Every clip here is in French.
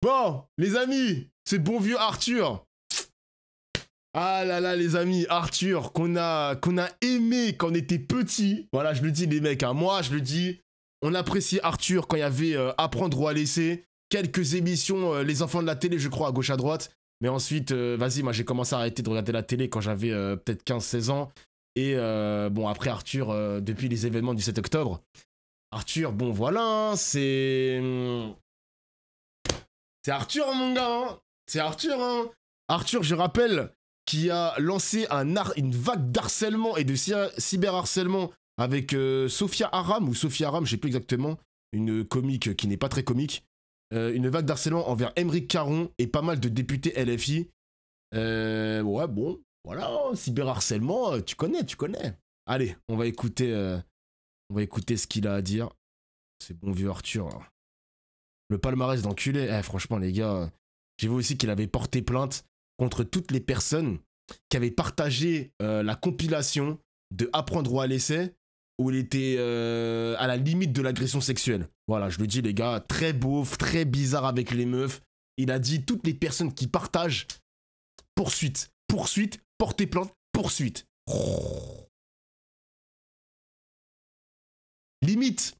Bon, les amis, c'est bon vieux Arthur. Ah là là, les amis, Arthur, qu'on a aimé quand on était petit. Voilà, je le dis, les mecs, hein, moi, je le dis, on appréciait Arthur quand il y avait Apprendre ou à laisser. Quelques émissions, Les Enfants de la télé, je crois, à gauche, à droite. Mais ensuite, vas-y, moi, j'ai commencé à arrêter de regarder la télé quand j'avais peut-être 15-16 ans. Et bon, après Arthur, depuis les événements du 7 octobre, Arthur, bon, voilà, hein, c'est Arthur, mon gars, hein. C'est Arthur, hein. Arthur, je rappelle, qui a lancé une vague d'harcèlement et de cyberharcèlement avec Sophia Aram, ou Sophia Aram, je sais plus exactement, une comique qui n'est pas très comique, une vague d'harcèlement envers Aymeric Caron et pas mal de députés LFI. Ouais, bon, voilà, cyberharcèlement, tu connais. Allez, on va écouter ce qu'il a à dire. C'est bon vieux Arthur, là. Le palmarès d'enculé, franchement, les gars, j'ai vu aussi qu'il avait porté plainte contre toutes les personnes qui avaient partagé la compilation de Apprendre ou à laisser, où il était à la limite de l'agression sexuelle. Voilà, je le dis, les gars, très beauf, très bizarre avec les meufs. Il a dit toutes les personnes qui partagent, poursuite, porter plainte, poursuite. Limite.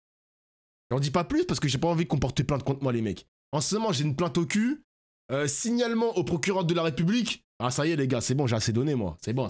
J'en dis pas plus parce que j'ai pas envie qu'on porte plainte contre moi, les mecs. En ce moment, j'ai une plainte au cul. Signalement au procureur de la République. Ah, ça y est, les gars, c'est bon, j'ai assez donné, moi. C'est bon.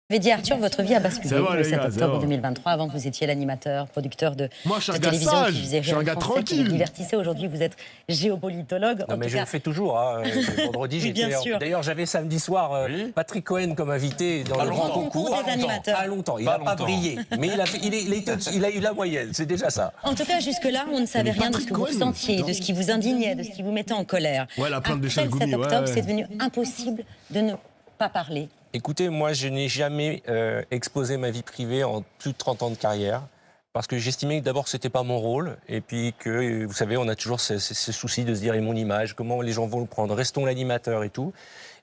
Vous avez dit, Arthur, votre vie a basculé bon, le 7 gars, octobre 2023. Avant, vous étiez l'animateur, producteur de moi, je suis un gars télévision sage, qui faisait je suis un gars tranquille. Qui divertissait. Aujourd'hui, vous êtes géopolitologue. Non, mais je le fais toujours. Hein. Vendredi, oui, j'étais. D'ailleurs, j'avais samedi soir Patrick Cohen comme invité dans le grand concours. Des animateurs. Pas longtemps. Il n'a pas brillé. Mais il a eu la moyenne. C'est déjà ça. En tout cas, jusque-là, on ne savait rien de ce que vous ressentiez, de ce qui vous indignait, de ce qui vous mettait en colère. Ouais, la plainte de Après le 7 Chalgoumi, octobre, ouais. c'est devenu impossible de ne pas parler. Écoutez, moi, je n'ai jamais exposé ma vie privée en plus de 30 ans de carrière. Parce que j'estimais d'abord que ce n'était pas mon rôle. Et puis que, vous savez, on a toujours ce souci de se dire, et mon image, comment les gens vont le prendre, restons l'animateur et tout.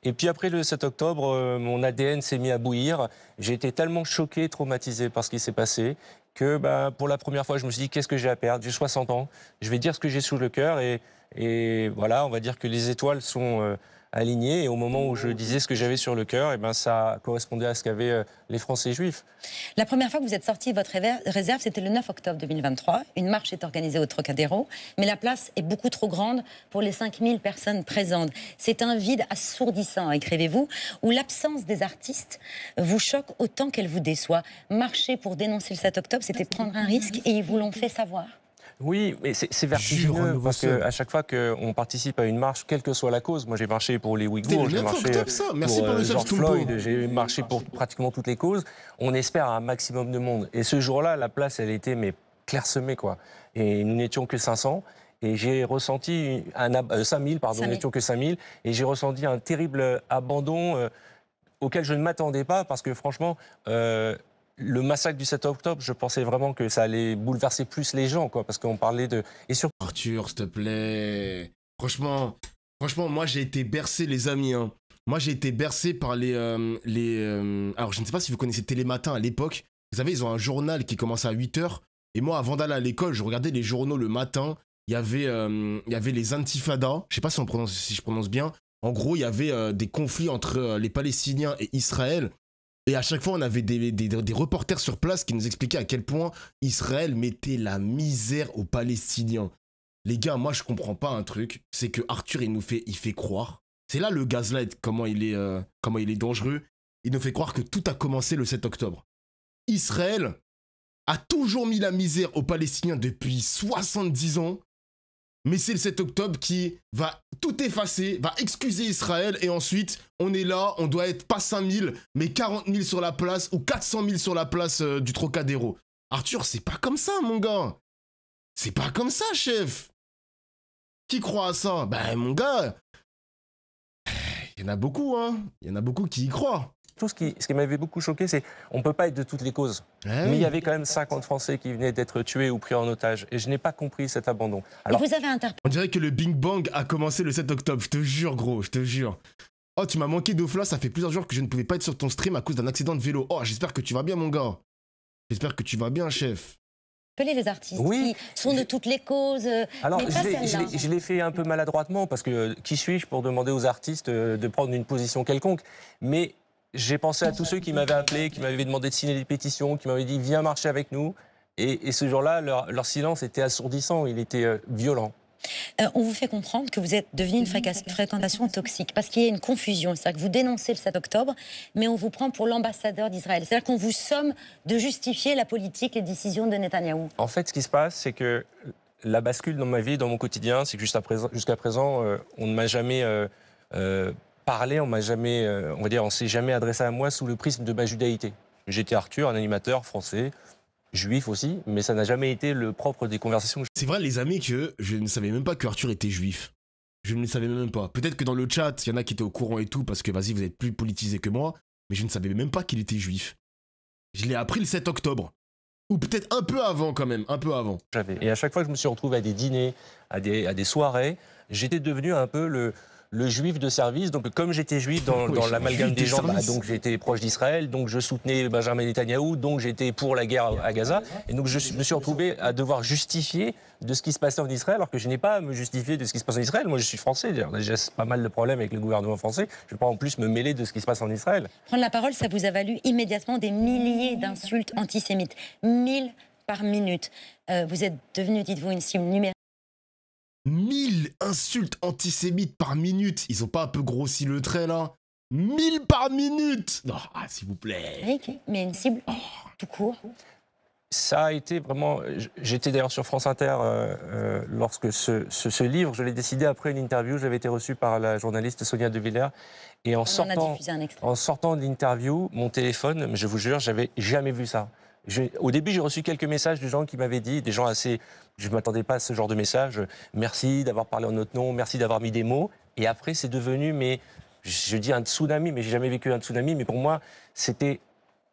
Et puis après le 7 octobre, mon ADN s'est mis à bouillir. J'ai été tellement choqué, traumatisé par ce qui s'est passé, que pour la première fois, je me suis dit, qu'est-ce que j'ai à perdre? J'ai 60 ans, je vais dire ce que j'ai sous le cœur. Et voilà, on va dire que les étoiles sont alignées. Et au moment où je disais ce que j'avais sur le cœur, ça correspondait à ce qu'avaient les Français juifs. La première fois que vous êtes sorti de votre réserve, c'était le 9 octobre 2023. Une marche est organisée au Trocadéro, mais la place est beaucoup trop grande pour les 5000 personnes présentes. C'est un vide assourdissant, écrivez-vous, où l'absence des artistes vous choque autant qu'elle vous déçoit. Marcher pour dénoncer le 7 octobre, c'était prendre un risque et ils vous l'ont fait savoir. Oui, mais c'est vertigineux parce qu'à chaque fois qu'on participe à une marche, quelle que soit la cause, moi j'ai marché pour les Ouïghours, j'ai marché pour George Floyd, j'ai marché pour pratiquement toutes les causes, on espère un maximum de monde. Et ce jour-là, la place, elle était clairsemée, quoi. Et nous n'étions que 500. Et j'ai ressenti 5000, pardon, nous n'étions que 5000. Et j'ai ressenti un terrible abandon auquel je ne m'attendais pas parce que franchement... le massacre du 7 octobre, je pensais vraiment que ça allait bouleverser plus les gens, quoi, parce qu'on parlait de... Arthur, s'il te plaît. Franchement, moi, j'ai été bercé, les amis. Hein. Moi, j'ai été bercé par les... Alors, je ne sais pas si vous connaissez Télématin à l'époque. Vous savez, ils ont un journal qui commence à 8h. Et moi, avant d'aller à l'école, je regardais les journaux le matin. Il y avait les Intifadas. Je ne sais pas si je prononce bien. En gros, il y avait des conflits entre les Palestiniens et Israël. Et à chaque fois, on avait des reporters sur place qui nous expliquaient à quel point Israël mettait la misère aux Palestiniens. Les gars, moi, je comprends pas un truc. C'est que Arthur, il fait croire. C'est là le gaslight, comment il est dangereux. Il nous fait croire que tout a commencé le 7 octobre. Israël a toujours mis la misère aux Palestiniens depuis 70 ans. Mais c'est le 7 octobre qui va tout effacer, va excuser Israël et ensuite, on est là, on doit être pas 5000, mais 40 000 sur la place ou 400 000 sur la place du Trocadéro. Arthur, c'est pas comme ça, mon gars. C'est pas comme ça, chef. Qui croit à ça? Ben, mon gars, il y en a beaucoup, hein. Il y en a beaucoup qui y croient. Tout ce qui m'avait beaucoup choqué, c'est qu'on ne peut pas être de toutes les causes. Mais il y avait quand même 50 Français qui venaient d'être tués ou pris en otage. Et je n'ai pas compris cet abandon. Alors, vous avez on dirait que le Bing Bang a commencé le 7 octobre. Je te jure, gros, je te jure. Oh, tu m'as manqué d'Ofla, ça fait plusieurs jours que je ne pouvais pas être sur ton stream à cause d'un accident de vélo. Oh, j'espère que tu vas bien, mon gars. J'espère que tu vas bien, chef. interpeller les artistes Oui, qui sont de toutes les causes, Alors, mais pas celle-là. je l'ai fait un peu maladroitement, parce que qui suis-je pour demander aux artistes de prendre une position quelconque? Mais j'ai pensé à tous ceux qui m'avaient appelé, qui m'avaient demandé de signer des pétitions, qui m'avaient dit « viens marcher avec nous ». Et ce jour-là, leur silence était assourdissant, il était violent. On vous fait comprendre que vous êtes devenu une fréquentation toxique parce qu'il y a une confusion. C'est-à-dire que vous dénoncez le 7 octobre, mais on vous prend pour l'ambassadeur d'Israël. C'est-à-dire qu'on vous somme de justifier la politique, les décisions de Netanyahou. En fait, ce qui se passe, c'est que la bascule dans ma vie, dans mon quotidien, c'est que jusqu'à présent, on ne m'a jamais parlé, on m'a jamais, on va dire, on s'est jamais adressé à moi sous le prisme de ma judaïté. J'étais Arthur, un animateur français, juif aussi, mais ça n'a jamais été le propre des conversations. C'est vrai, les amis, que je ne savais même pas que Arthur était juif. Je ne le savais même pas. Peut-être que dans le chat, il y en a qui étaient au courant et tout, parce que vas-y, vous êtes plus politisé que moi, mais je ne savais même pas qu'il était juif. Je l'ai appris le 7 octobre. Ou peut-être un peu avant quand même, un peu avant. Et à chaque fois que je me suis retrouvé à des dîners, à des soirées, j'étais devenu un peu le juif de service. Donc comme j'étais juif dans l'amalgame des gens, donc j'étais proche d'Israël, donc je soutenais Benjamin Netanyahou, donc j'étais pour la guerre à Gaza. Et donc je me suis retrouvé à devoir justifier de ce qui se passait en Israël, alors que je n'ai pas à me justifier de ce qui se passe en Israël. Moi je suis français, on a déjà pas mal de problèmes avec le gouvernement français. Je ne vais pas en plus me mêler de ce qui se passe en Israël. Prendre la parole, ça vous a valu immédiatement des milliers d'insultes antisémites. 1000 par minute. Vous êtes devenu, dites-vous, une cible numérique. 1000 insultes antisémites par minute. Ils ont pas un peu grossi le trait là? 1000 par minute. Non, s'il vous plaît. Mais une cible tout court. Ça a été vraiment... J'étais d'ailleurs sur France Inter lorsque ce livre, je l'ai décidé après une interview. J'avais été reçu par la journaliste Sonia De Villers. Et en sortant de l'interview, mon téléphone, je vous jure, j'avais jamais vu ça. Au début, j'ai reçu quelques messages de gens qui m'avaient dit, des gens assez... Je ne m'attendais pas à ce genre de message. Merci d'avoir parlé en notre nom, merci d'avoir mis des mots. Et après, c'est devenu, mais je dis un tsunami, mais j'ai jamais vécu un tsunami. Mais pour moi, c'était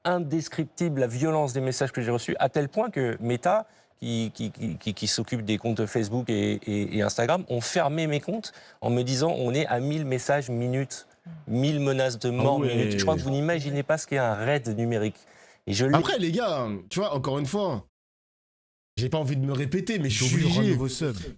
indescriptible la violence des messages que j'ai reçus, à tel point que Meta, qui s'occupe des comptes Facebook et Instagram, ont fermé mes comptes en me disant on est à 1000 messages minutes, 1000 menaces de mort minutes. Je crois que vous n'imaginez pas ce qu'est un raid numérique. Après, les gars, tu vois, encore une fois, j'ai pas envie de me répéter, mais je suis obligé.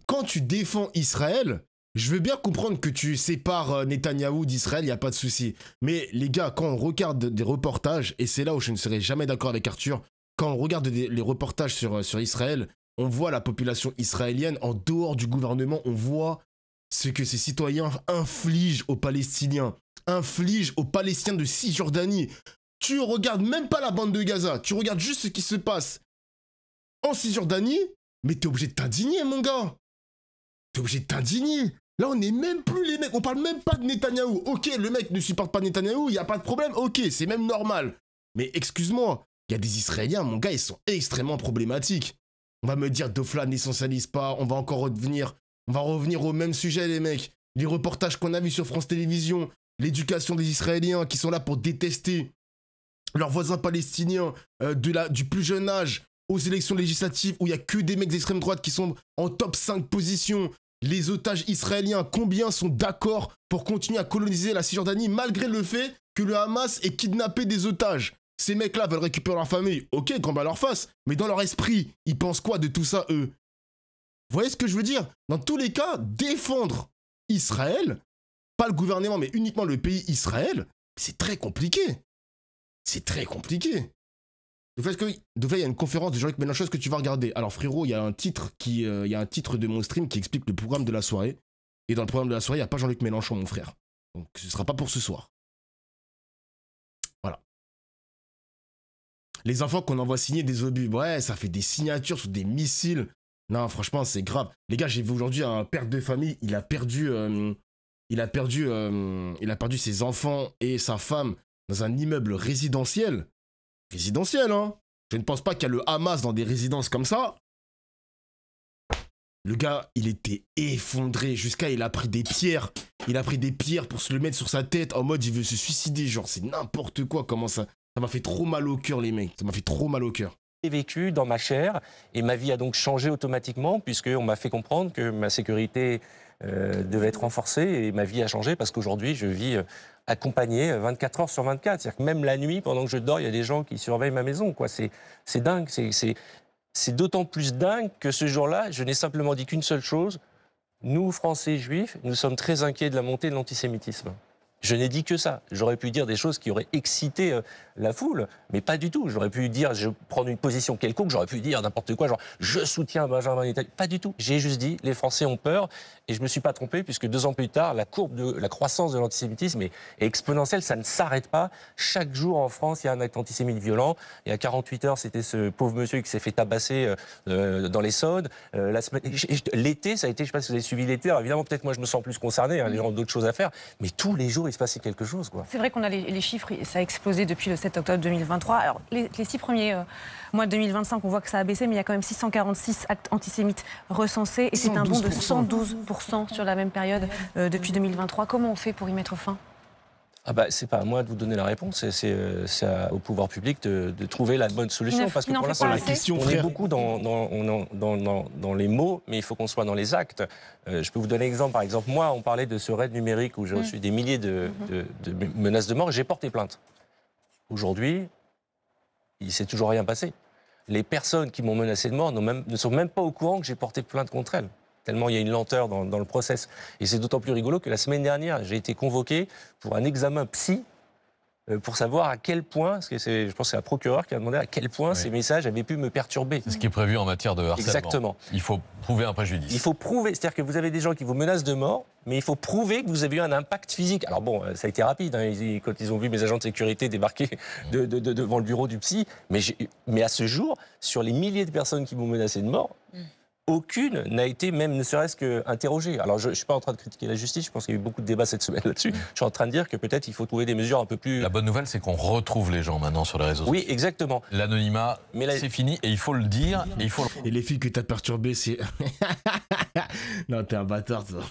Quand tu défends Israël, je veux bien comprendre que tu sépares Netanyahou d'Israël, il n'y a pas de souci. Mais les gars, quand on regarde des reportages, et c'est là où je ne serai jamais d'accord avec Arthur, quand on regarde les reportages sur Israël, on voit la population israélienne en dehors du gouvernement, on voit ce que ces citoyens infligent aux Palestiniens, infligent aux Palestiniens de Cisjordanie. Tu regardes même pas la bande de Gaza, tu regardes juste ce qui se passe en Cisjordanie, mais t'es obligé de t'indigner, mon gars. T'es obligé de t'indigner. Là, on n'est même plus les mecs, on parle même pas de Netanyahou. Ok, le mec ne supporte pas Netanyahou, il n'y a pas de problème, ok, c'est même normal. Mais excuse-moi, il y a des Israéliens, mon gars, ils sont extrêmement problématiques. On va me dire, Dofla n'essentialise pas, on va revenir au même sujet, les mecs. Les reportages qu'on a vus sur France Télévisions, l'éducation des Israéliens qui sont là pour détester leurs voisins palestiniens du plus jeune âge aux élections législatives où il n'y a que des mecs d'extrême droite qui sont en top 5 positions. Les otages israéliens, combien sont d'accord pour continuer à coloniser la Cisjordanie malgré le fait que le Hamas ait kidnappé des otages? Ces mecs-là veulent récupérer leur famille. Ok, qu'on va leur face. Mais dans leur esprit, ils pensent quoi de tout ça, eux? Vous voyez ce que je veux dire? Dans tous les cas, défendre Israël, pas le gouvernement, mais uniquement le pays Israël, c'est très compliqué. C'est très compliqué. De fait, il y a une conférence de Jean-Luc Mélenchon que tu vas regarder. Alors frérot, il y a un titre de mon stream qui explique le programme de la soirée. Et dans le programme de la soirée, il n'y a pas Jean-Luc Mélenchon, mon frère. Donc ce ne sera pas pour ce soir. Voilà. Les enfants qu'on envoie signer des obus, ouais, ça fait des signatures sur des missiles. Non, franchement, c'est grave. Les gars, j'ai vu aujourd'hui un père de famille, il a perdu ses enfants et sa femme dans un immeuble résidentiel. Résidentiel, hein. Je ne pense pas qu'il y a le Hamas dans des résidences comme ça. Le gars, il était effondré. Jusqu'à, il a pris des pierres. Il a pris des pierres pour se le mettre sur sa tête en mode il veut se suicider. Genre, c'est n'importe quoi. Comment ça... Ça m'a fait trop mal au cœur, les mecs. Ça m'a fait trop mal au cœur. J'ai vécu dans ma chair et ma vie a donc changé automatiquement puisqu'on m'a fait comprendre que ma sécurité devait être renforcée et ma vie a changé parce qu'aujourd'hui, je vis accompagné 24 heures sur 24. C'est-à-dire que même la nuit, pendant que je dors, il y a des gens qui surveillent ma maison, quoi. C'est dingue. c'est d'autant plus dingue que ce jour-là, je n'ai simplement dit qu'une seule chose. Nous, Français juifs, nous sommes très inquiets de la montée de l'antisémitisme. Je n'ai dit que ça. J'aurais pu dire des choses qui auraient excité la foule, mais pas du tout. J'aurais pu dire, je prendre une position quelconque, j'aurais pu dire n'importe quoi, genre je soutiens Benjamin Netanyahu. Pas du tout. J'ai juste dit, les Français ont peur, et je me suis pas trompé, puisque 2 ans plus tard, la courbe de la croissance de l'antisémitisme est exponentielle, ça ne s'arrête pas. Chaque jour en France, il y a un acte antisémite violent. Il y a 48 heures, c'était ce pauvre monsieur qui s'est fait tabasser dans l'Essonne. L'été, ça a été, je ne sais pas si vous avez suivi l'été, alors évidemment, peut-être moi je me sens plus concerné, hein, les gens ont d'autres choses à faire, mais tous les jours, il se passait quelque chose, quoi. C'est vrai qu'on a les chiffres, ça a explosé depuis le 7 octobre 2023. Alors, les 6 premiers mois de 2025, on voit que ça a baissé, mais il y a quand même 646 actes antisémites recensés, et c'est un bond de 112% sur la même période depuis 2023. Comment on fait pour y mettre fin ? Ah bah, c'est pas à moi de vous donner la réponse, c'est au pouvoir public de trouver la bonne solution. Parce que pour l'instant, on est beaucoup dans les mots, mais il faut qu'on soit dans les actes. Je peux vous donner un exemple. Par exemple, moi, on parlait de ce raid numérique où j'ai reçu des milliers de menaces de mort et j'ai porté plainte. Aujourd'hui, il ne s'est toujours rien passé. Les personnes qui m'ont menacé de mort ne sont même pas au courant que j'ai porté plainte contre elles. Tellement il y a une lenteur dans le process. Et c'est d'autant plus rigolo que la semaine dernière, j'ai été convoqué pour un examen psy pour savoir à quel point, parce que je pense que c'est un procureur qui a demandé à quel point ces messages avaient pu me perturber. C'est ce qui est prévu en matière de harcèlement. Exactement. Il faut prouver un préjudice. Il faut prouver, c'est-à-dire que vous avez des gens qui vous menacent de mort, mais il faut prouver que vous avez eu un impact physique. Alors bon, ça a été rapide, hein, quand ils ont vu mes agents de sécurité débarquer devant le bureau du psy, mais à ce jour, sur les milliers de personnes qui m'ont menacé de mort, aucune n'a été même ne serait-ce qu'interrogée. Alors je ne suis pas en train de critiquer la justice, je pense qu'il y a eu beaucoup de débats cette semaine là-dessus. Je suis en train de dire que peut-être il faut trouver des mesures un peu plus... La bonne nouvelle, c'est qu'on retrouve les gens maintenant sur les réseaux sociaux. Oui, exactement. L'anonymat, c'est fini et il faut le dire. Et les filles que t'as perturbées, c'est... Non, t'es un bâtard, toi.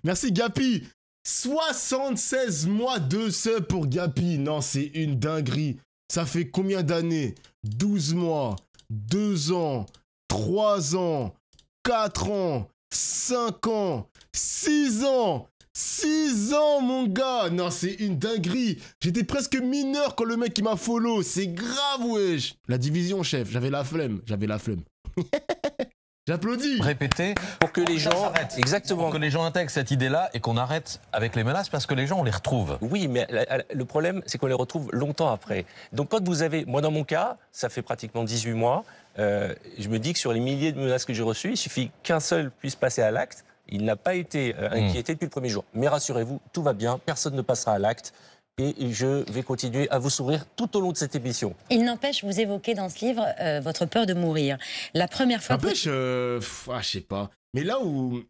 Merci, Gapi. 76 mois de sub pour Gapi. Non, c'est une dinguerie. Ça fait combien d'années? 12 mois, 2 ans, 3 ans, 4 ans, 5 ans, 6 ans, 6 ans, mon gars. Non, c'est une dinguerie. J'étais presque mineur quand le mec il m'a follow. C'est grave, wesh. La division, chef. J'avais la flemme. J'applaudis. Répéter pour que les gens exactement pour que les gens intègrent cette idée-là et qu'on arrête avec les menaces parce que les gens on les retrouve. Oui, mais le problème c'est qu'on les retrouve longtemps après. Donc quand vous avez, moi dans mon cas, ça fait pratiquement 18 mois. Je me dis que sur les milliers de menaces que j'ai reçues, il suffit qu'un seul puisse passer à l'acte. Il n'a pas été inquiété depuis le premier jour. Mais rassurez-vous, tout va bien, personne ne passera à l'acte. Et je vais continuer à vous sourire tout au long de cette émission. Il n'empêche, vous évoquez dans ce livre votre peur de mourir. La première fois... N'empêche, je sais pas. Mais là où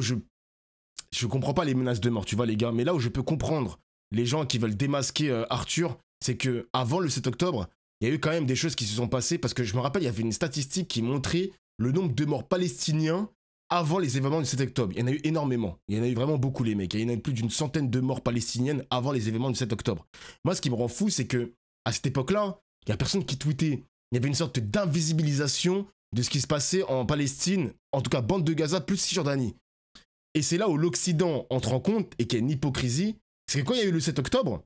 je comprends pas les menaces de mort, tu vois les gars, mais là où je peux comprendre les gens qui veulent démasquer Arthur, c'est que avant le 7 octobre, il y a eu quand même des choses qui se sont passées, parce que je me rappelle, il y avait une statistique qui montrait le nombre de morts palestiniens avant les événements du 7 octobre. Il y en a eu énormément. Il y en a eu vraiment beaucoup, les mecs. Il y en a eu plus d'une centaine de morts palestiniennes avant les événements du 7 octobre. Moi, ce qui me rend fou, c'est que à cette époque-là, il n'y a personne qui tweetait. Il y avait une sorte d'invisibilisation de ce qui se passait en Palestine, en tout cas bande de Gaza plus Cisjordanie. Et c'est là où l'Occident entre en compte et qu'il y a une hypocrisie. C'est que quand il y a eu le 7 octobre,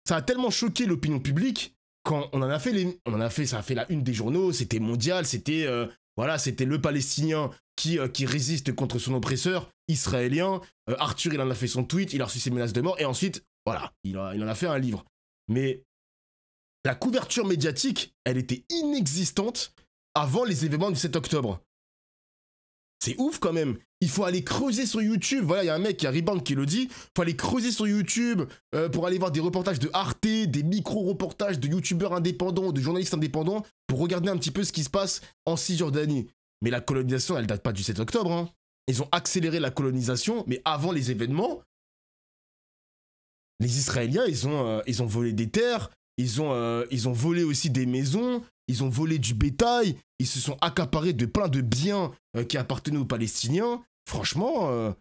ça a tellement choqué l'opinion publique quand ça a fait la une des journaux, c'était mondial, c'était le Palestinien qui résiste contre son oppresseur israélien. Arthur, il en a fait son tweet, il a reçu ses menaces de mort, et ensuite, voilà, il en a fait un livre. Mais la couverture médiatique, elle était inexistante avant les événements du 7 octobre. C'est ouf quand même. Il faut aller creuser sur YouTube. Voilà, il y a un mec qui a Rebound qui le dit. Il faut aller creuser sur YouTube pour aller voir des reportages de Arte, des micro-reportages de youtubeurs indépendants, de journalistes indépendants, pour regarder un petit peu ce qui se passe en Cisjordanie. Mais la colonisation, elle date pas du 7 octobre. Hein. Ils ont accéléré la colonisation, mais avant les événements, les Israéliens, ils ont volé des terres, ils ont volé aussi des maisons, ils ont volé du bétail, ils se sont accaparés de plein de biens qui appartenaient aux Palestiniens. Franchement,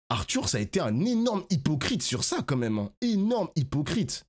Arthur, ça a été un énorme hypocrite sur ça quand même. Hein. Énorme hypocrite.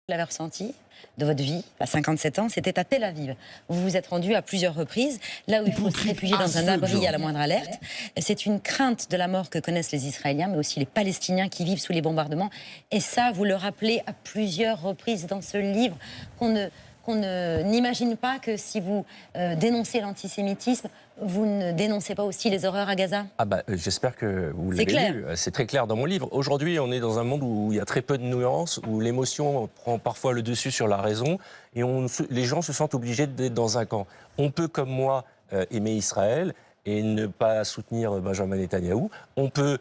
Vous l'avez ressenti de votre vie, à 57 ans, c'était à Tel Aviv. Vous vous êtes rendu à plusieurs reprises, là où il faut se réfugier dans un abri à la moindre alerte. C'est une crainte de la mort que connaissent les Israéliens, mais aussi les Palestiniens qui vivent sous les bombardements. Et ça, vous le rappelez à plusieurs reprises dans ce livre, qu'on qu'on n'imagine pas que si vous dénoncez l'antisémitisme, vous ne dénoncez pas aussi les horreurs à Gaza? Ah bah, j'espère que vous l'avez lu. C'est très clair dans mon livre. Aujourd'hui, on est dans un monde où il y a très peu de nuances, où l'émotion prend parfois le dessus sur la raison, et les gens se sentent obligés d'être dans un camp. On peut, comme moi, aimer Israël et ne pas soutenir Benjamin Netanyahou. On peut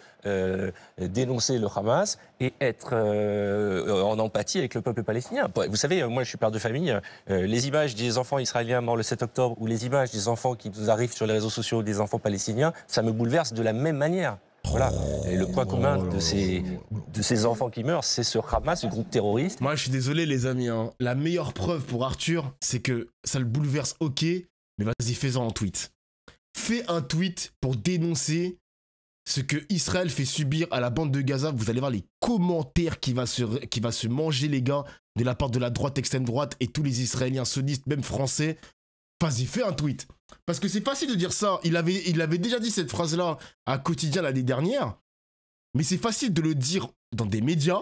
dénoncer le Hamas et être en empathie avec le peuple palestinien. Vous savez, moi je suis père de famille, les images des enfants israéliens morts le 7 octobre ou les images des enfants qui nous arrivent sur les réseaux sociaux des enfants palestiniens, ça me bouleverse de la même manière. Voilà. Et le point commun de ces enfants qui meurent, c'est ce Hamas, ce groupe terroriste. Moi je suis désolé les amis, hein. La meilleure preuve pour Arthur, c'est que ça le bouleverse, ok, mais vas-y fais-en en tweet. Fais un tweet pour dénoncer ce que Israël fait subir à la bande de Gaza. Vous allez voir les commentaires qui va se manger, les gars, de la part de la droite, extrême droite et tous les Israéliens sionistes, même français. Vas-y, fais un tweet. Parce que c'est facile de dire ça. Il avait déjà dit cette phrase-là à Quotidien l'année dernière. Mais c'est facile de le dire dans des médias.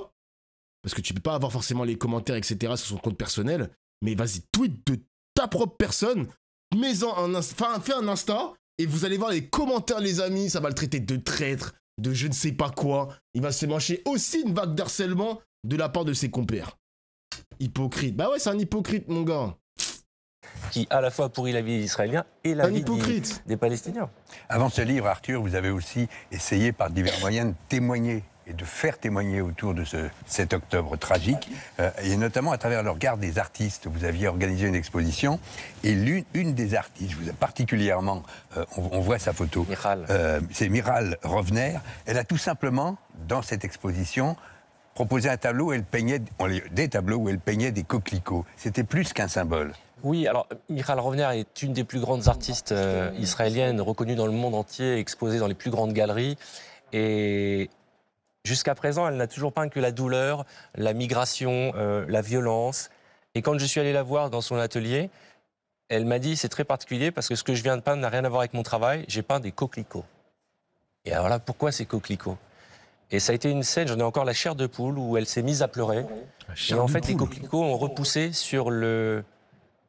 Parce que tu peux pas avoir forcément les commentaires, etc. sur son compte personnel. Mais vas-y, tweet de ta propre personne. Fais un Insta. Et vous allez voir les commentaires, les amis, ça va le traiter de traître, de je ne sais pas quoi. Il va se manger aussi une vague d'harcèlement de la part de ses compères. Hypocrite. Bah ouais, c'est un hypocrite, mon gars. Qui à la fois pourrit la vie des Israéliens et la vie des Palestiniens. Avant ce livre, Arthur, vous avez aussi essayé par divers moyens de témoigner et de faire témoigner autour de ce 7 octobre tragique, et notamment à travers le regard des artistes. Vous aviez organisé une exposition, et une des artistes, vous a particulièrement, on voit sa photo, c'est Miral Rovner. Elle a tout simplement, dans cette exposition, proposé un tableau où elle peignait, des tableaux où elle peignait des coquelicots. C'était plus qu'un symbole. Oui, alors Miral Rovner est une des plus grandes artistes israéliennes, reconnue dans le monde entier, exposée dans les plus grandes galeries, et jusqu'à présent, elle n'a toujours peint que la douleur, la migration, la violence. Et quand je suis allé la voir dans son atelier, elle m'a dit, c'est très particulier parce que ce que je viens de peindre n'a rien à voir avec mon travail, j'ai peint des coquelicots. Et alors là, pourquoi ces coquelicots? Et ça a été une scène, j'en ai encore la chair de poule, où elle s'est mise à pleurer. Et en fait, les coquelicots ont repoussé sur le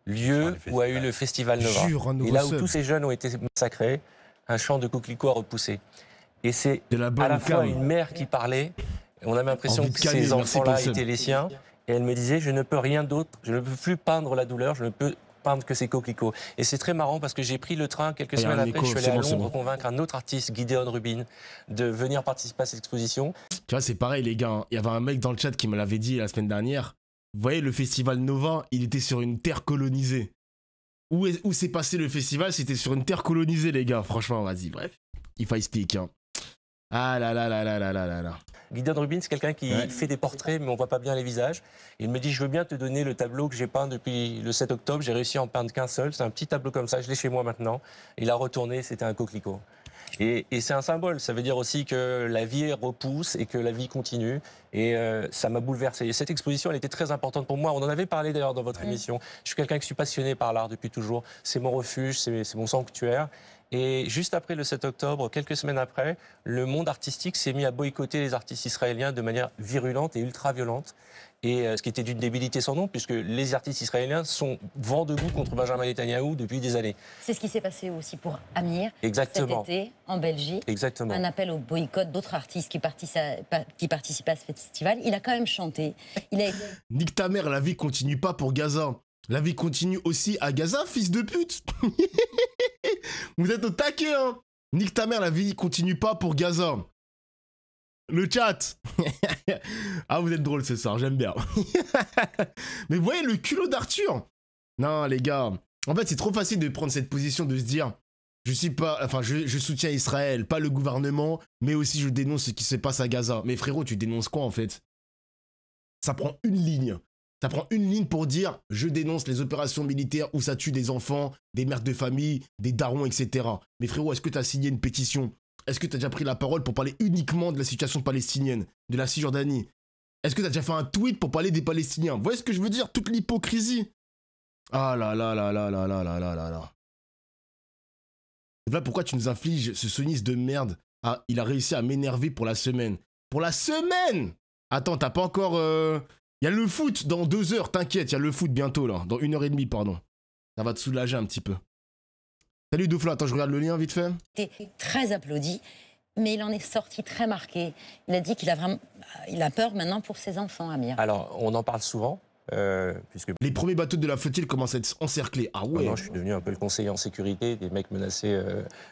lieu où a eu le Festival Nova. Et là où tous ces jeunes ont été massacrés, un champ de coquelicots a repoussé. Et c'est à la fois une mère qui parlait, on avait l'impression que ces enfants-là étaient les siens, et elle me disait, je ne peux rien d'autre, je ne peux plus peindre la douleur, je ne peux peindre que ces coquelicots. Et c'est très marrant parce que j'ai pris le train quelques semaines après, je suis allé à Londres convaincre un autre artiste, Gideon Rubin, de venir participer à cette exposition. Tu vois, c'est pareil les gars, il y avait un mec dans le chat qui me l'avait dit la semaine dernière, vous voyez le festival Nova, il était sur une terre colonisée. Où s'est passé le festival, c'était sur une terre colonisée les gars, franchement, vas-y, bref, il faut expliquer, hein. Ah là là là là là là là là. Gideon Rubin, c'est quelqu'un qui fait des portraits, mais on voit pas bien les visages. Il me dit, je veux bien te donner le tableau que j'ai peint depuis le 7 octobre. J'ai réussi à en peindre qu'un seul. C'est un petit tableau comme ça, je l'ai chez moi maintenant. Il a retourné, c'était un coquelicot. Et c'est un symbole, ça veut dire aussi que la vie repousse et que la vie continue. Et ça m'a bouleversé. Et cette exposition, elle était très importante pour moi. On en avait parlé d'ailleurs dans votre émission. Je suis quelqu'un qui suis passionné par l'art depuis toujours. C'est mon refuge, c'est mon sanctuaire. Et juste après le 7 octobre, quelques semaines après, le monde artistique s'est mis à boycotter les artistes israéliens de manière virulente et ultra-violente. Et ce qui était d'une débilité sans nom, puisque les artistes israéliens sont vent debout contre Benjamin Netanyahou depuis des années. C'est ce qui s'est passé aussi pour Amir. Exactement. Cet été, en Belgique. Exactement. Un appel au boycott d'autres artistes qui participaient à ce festival. Il a quand même chanté. Nique ta mère, la vie continue pas pour Gaza. La vie continue aussi à Gaza, fils de pute. Vous êtes au taquet, hein. Nique ta mère, la vie continue pas pour Gaza. Le chat. Ah, vous êtes drôle ce soir, j'aime bien. Mais vous voyez le culot d'Arthur. Non, les gars. En fait, c'est trop facile de prendre cette position, de se dire, je soutiens Israël, pas le gouvernement, mais aussi je dénonce ce qui se passe à Gaza. Mais frérot, tu dénonces quoi en fait? Ça prend une ligne. Ça prend une ligne pour dire « Je dénonce les opérations militaires où ça tue des enfants, des mères de famille, des darons, etc. » Mais frérot, est-ce que tu as signé une pétition? Est-ce que tu as déjà pris la parole pour parler uniquement de la situation palestinienne, de la Cisjordanie? Est-ce que tu as déjà fait un tweet pour parler des Palestiniens? Vous voyez ce que je veux dire? Toute l'hypocrisie. Ah là là là là là là là là là là. Voilà pourquoi tu nous infliges ce sioniste de merde. Ah, il a réussi à m'énerver pour la semaine. Pour la semaine! Attends, t'as pas encore... Il y a le foot dans 2 heures, t'inquiète, il y a le foot bientôt là, dans 1h30, pardon. Ça va te soulager un petit peu. Salut Doufla, attends, je regarde le lien vite fait. Il était très applaudi, mais il en est sorti très marqué. Il a dit qu'il a vraiment, il a peur maintenant pour ses enfants, Amir. Alors, on en parle souvent, puisque Les premiers bateaux de la flottille commencent à être encerclés. Ah ouais. maintenant je suis devenu un peu le conseiller en sécurité des mecs menacés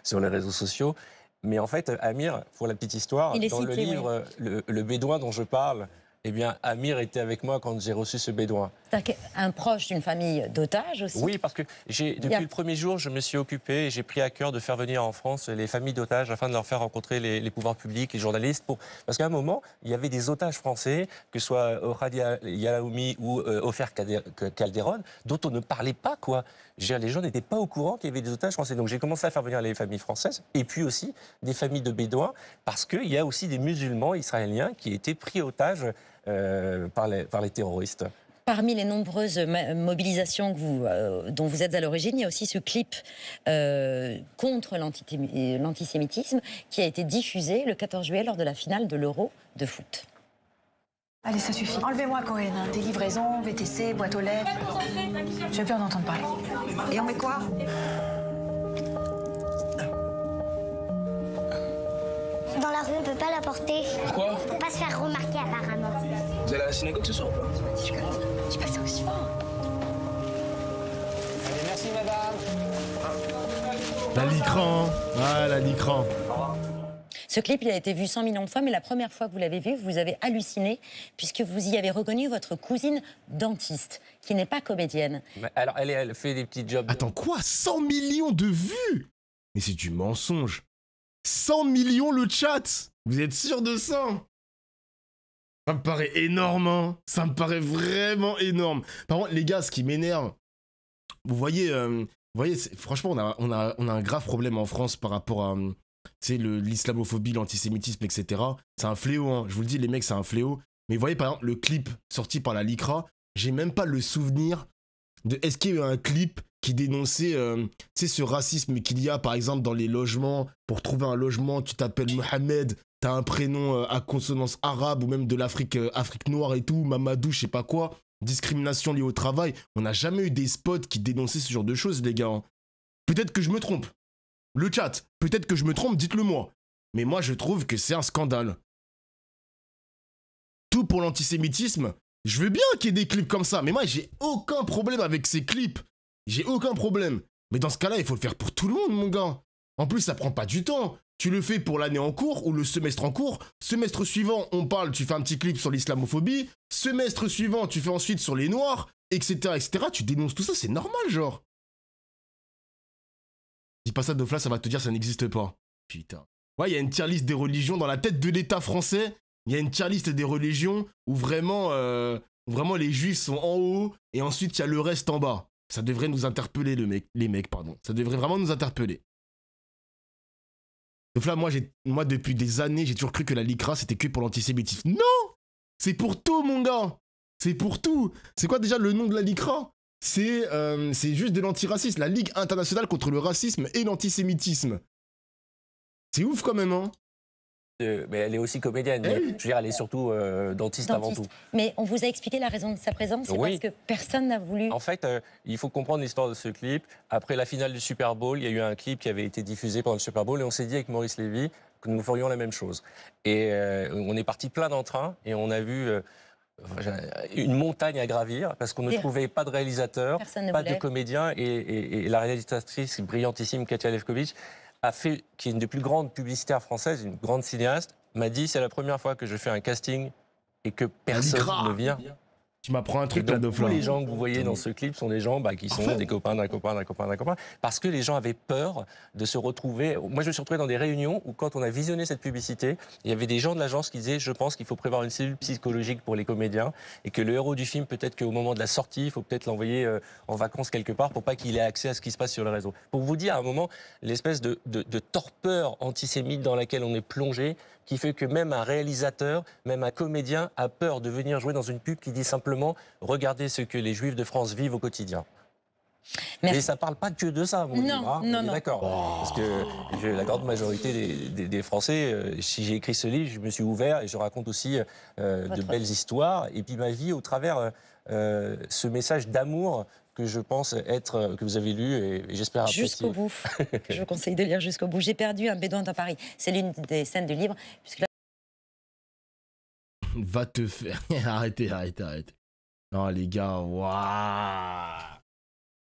sur les réseaux sociaux. Mais en fait, Amir, pour la petite histoire, Il est dans le cité, livre le Bédouin dont je parle, eh bien, Amir était avec moi quand j'ai reçu ce Bédouin. C'est un proche d'une famille d'otages aussi. Oui, parce que depuis le premier jour, je me suis occupé et j'ai pris à cœur de faire venir en France les familles d'otages afin de leur faire rencontrer les pouvoirs publics, les journalistes. Parce qu'à un moment, il y avait des otages français, que ce soit Orhadi Yalaoumi ou Ofer Calderon, dont on ne parlait pas, quoi. Les gens n'étaient pas au courant qu'il y avait des otages français. Donc j'ai commencé à faire venir les familles françaises et puis aussi des familles de Bédouins, parce qu'il y a aussi des musulmans israéliens qui étaient pris otages par les terroristes. Parmi les nombreuses mobilisations dont vous êtes à l'origine, il y a aussi ce clip contre l'antisémitisme qui a été diffusé le 14 juillet lors de la finale de l'Euro de foot. Allez, ça suffit. Enlevez-moi, Corinne. Des livraisons, VTC, boîte aux lettres. J'ai peur d'entendre parler. Et on met quoi? Dans la rue, on peut pas la porter. Pourquoi? Pour pas se faire remarquer, apparemment. Vous allez à la synagogue ce soir ou pas? Je passe aussi fort. Allez, merci madame. La Licran. Ah, la Licran. Ce clip, il a été vu 100 millions de fois, mais la première fois que vous l'avez vu, vous avez halluciné, puisque vous y avez reconnu votre cousine dentiste, qui n'est pas comédienne. Alors, elle fait des petits jobs. Attends, quoi? 100 millions de vues? Mais c'est du mensonge. 100 millions le chat? Vous êtes sûr de ça? Ça me paraît énorme, hein. Ça me paraît vraiment énorme. Par contre, les gars, ce qui m'énerve, vous voyez, franchement, on a un grave problème en France par rapport à l'islamophobie, l'antisémitisme, etc. C'est un fléau, hein. Je vous le dis, les mecs, c'est un fléau. Mais vous voyez, par exemple, le clip sorti par la Licra, j'ai même pas le souvenir de... Est-ce qu'il y a eu un clip qui dénonçait ce racisme qu'il y a, par exemple, dans les logements, pour trouver un logement qui t'appelle Mohamed, t'as un prénom à consonance arabe ou même de l'Afrique Afrique noire et tout, Mamadou, je sais pas quoi, discrimination liée au travail. On n'a jamais eu des spots qui dénonçaient ce genre de choses, les gars. Hein. Peut-être que je me trompe. Le chat, peut-être que je me trompe, dites-le moi. Mais moi, je trouve que c'est un scandale. Tout pour l'antisémitisme. Je veux bien qu'il y ait des clips comme ça, mais moi, j'ai aucun problème avec ces clips. J'ai aucun problème. Mais dans ce cas-là, il faut le faire pour tout le monde, mon gars. En plus, ça prend pas du temps. Tu le fais pour l'année en cours ou le semestre en cours. Semestre suivant, on parle, tu fais un petit clip sur l'islamophobie. Semestre suivant, tu fais ensuite sur les noirs, etc., etc. Tu dénonces tout ça, c'est normal, genre. Dis pas ça de ça va te dire ça n'existe pas. Putain. Ouais, il y a une tier list des religions dans la tête de l'État français. Il y a une tier list des religions où vraiment les juifs sont en haut et ensuite il y a le reste en bas. Ça devrait nous interpeller, les mecs, pardon. Ça devrait vraiment nous interpeller. Donc là, moi, depuis des années, j'ai toujours cru que la Licra, c'était que pour l'antisémitisme. Non! C'est pour tout, mon gars! C'est pour tout! C'est quoi déjà le nom de la Licra? C'est juste de l'antiracisme. La Ligue internationale contre le racisme et l'antisémitisme. C'est ouf quand même, hein? Mais elle est aussi comédienne. Mais, je veux dire, elle est surtout dentiste avant tout. Mais on vous a expliqué la raison de sa présence, c'est parce que personne n'a voulu... En fait, il faut comprendre l'histoire de ce clip. Après la finale du Super Bowl, il y a eu un clip qui avait été diffusé pendant le Super Bowl et on s'est dit avec Maurice Lévy que nous ferions la même chose. Et on est parti plein d'entrain et on a vu... une montagne à gravir parce qu'on ne trouvait pas de réalisateur, pas de comédien et la réalisatrice brillantissime Katia Lefkovitch qui est une des plus grandes publicitaires françaises, une grande cinéaste, m'a dit c'est la première fois que je fais un casting et que personne ne vient. Tu m'apprends un truc là, tous les gens que vous voyez dans ce clip sont des gens qui sont des copains d'un copain d'un copain d'un copain. Parce que les gens avaient peur de se retrouver. Moi, je me suis retrouvé dans des réunions où, quand on a visionné cette publicité, il y avait des gens de l'agence qui disaient je pense qu'il faut prévoir une cellule psychologique pour les comédiens et que le héros du film, peut-être qu'au moment de la sortie, il faut peut-être l'envoyer en vacances quelque part pour pas qu'il ait accès à ce qui se passe sur le réseau. Pour vous dire, à un moment, l'espèce de torpeur antisémite dans laquelle on est plongé, qui fait que même un réalisateur, même un comédien a peur de venir jouer dans une pub qui dit simplement « Regardez ce que les Juifs de France vivent au quotidien ». Merci. Mais ça parle pas que de ça, mon Non, livre, hein, non, on est non. d'accord. Parce que la grande majorité des Français, si j'ai écrit ce livre, je me suis ouvert et je raconte aussi de belles histoires. Et puis ma vie au travers ce message d'amour que je pense être, que vous avez lu et j'espère apprécier. Jusqu'au bout. Je vous conseille de lire jusqu'au bout. J'ai perdu un bédouin dans Paris. C'est l'une des scènes du livre. Puisque là... Va te faire. Arrêtez. Non, les gars, waouh.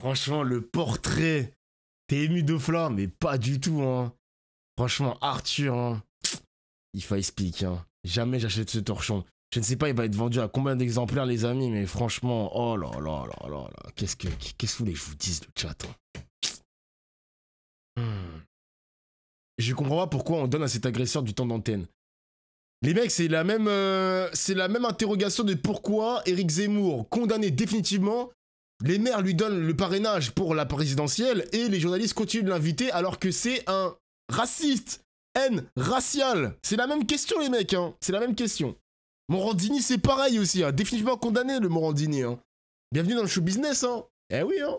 Franchement, le portrait. T'es ému de flamme, mais pas du tout, hein. Franchement, Arthur, hein. Il faut expliquer, hein. Jamais j'achète ce torchon. Je ne sais pas, il va être vendu à combien d'exemplaires, les amis, mais franchement, oh là là là là là. Qu'est-ce que vous voulez que je vous dise, le chat, hein. Je comprends pas pourquoi on donne à cet agresseur du temps d'antenne. Les mecs, c'est la même interrogation de pourquoi Éric Zemmour, condamné définitivement, les maires lui donnent le parrainage pour la présidentielle et les journalistes continuent de l'inviter alors que c'est un raciste, haine raciale. C'est la même question, les mecs, hein. C'est la même question. Morandini, c'est pareil aussi, hein. Définitivement condamné, le Morandini, hein. Bienvenue dans le show business, hein. Eh oui, hein.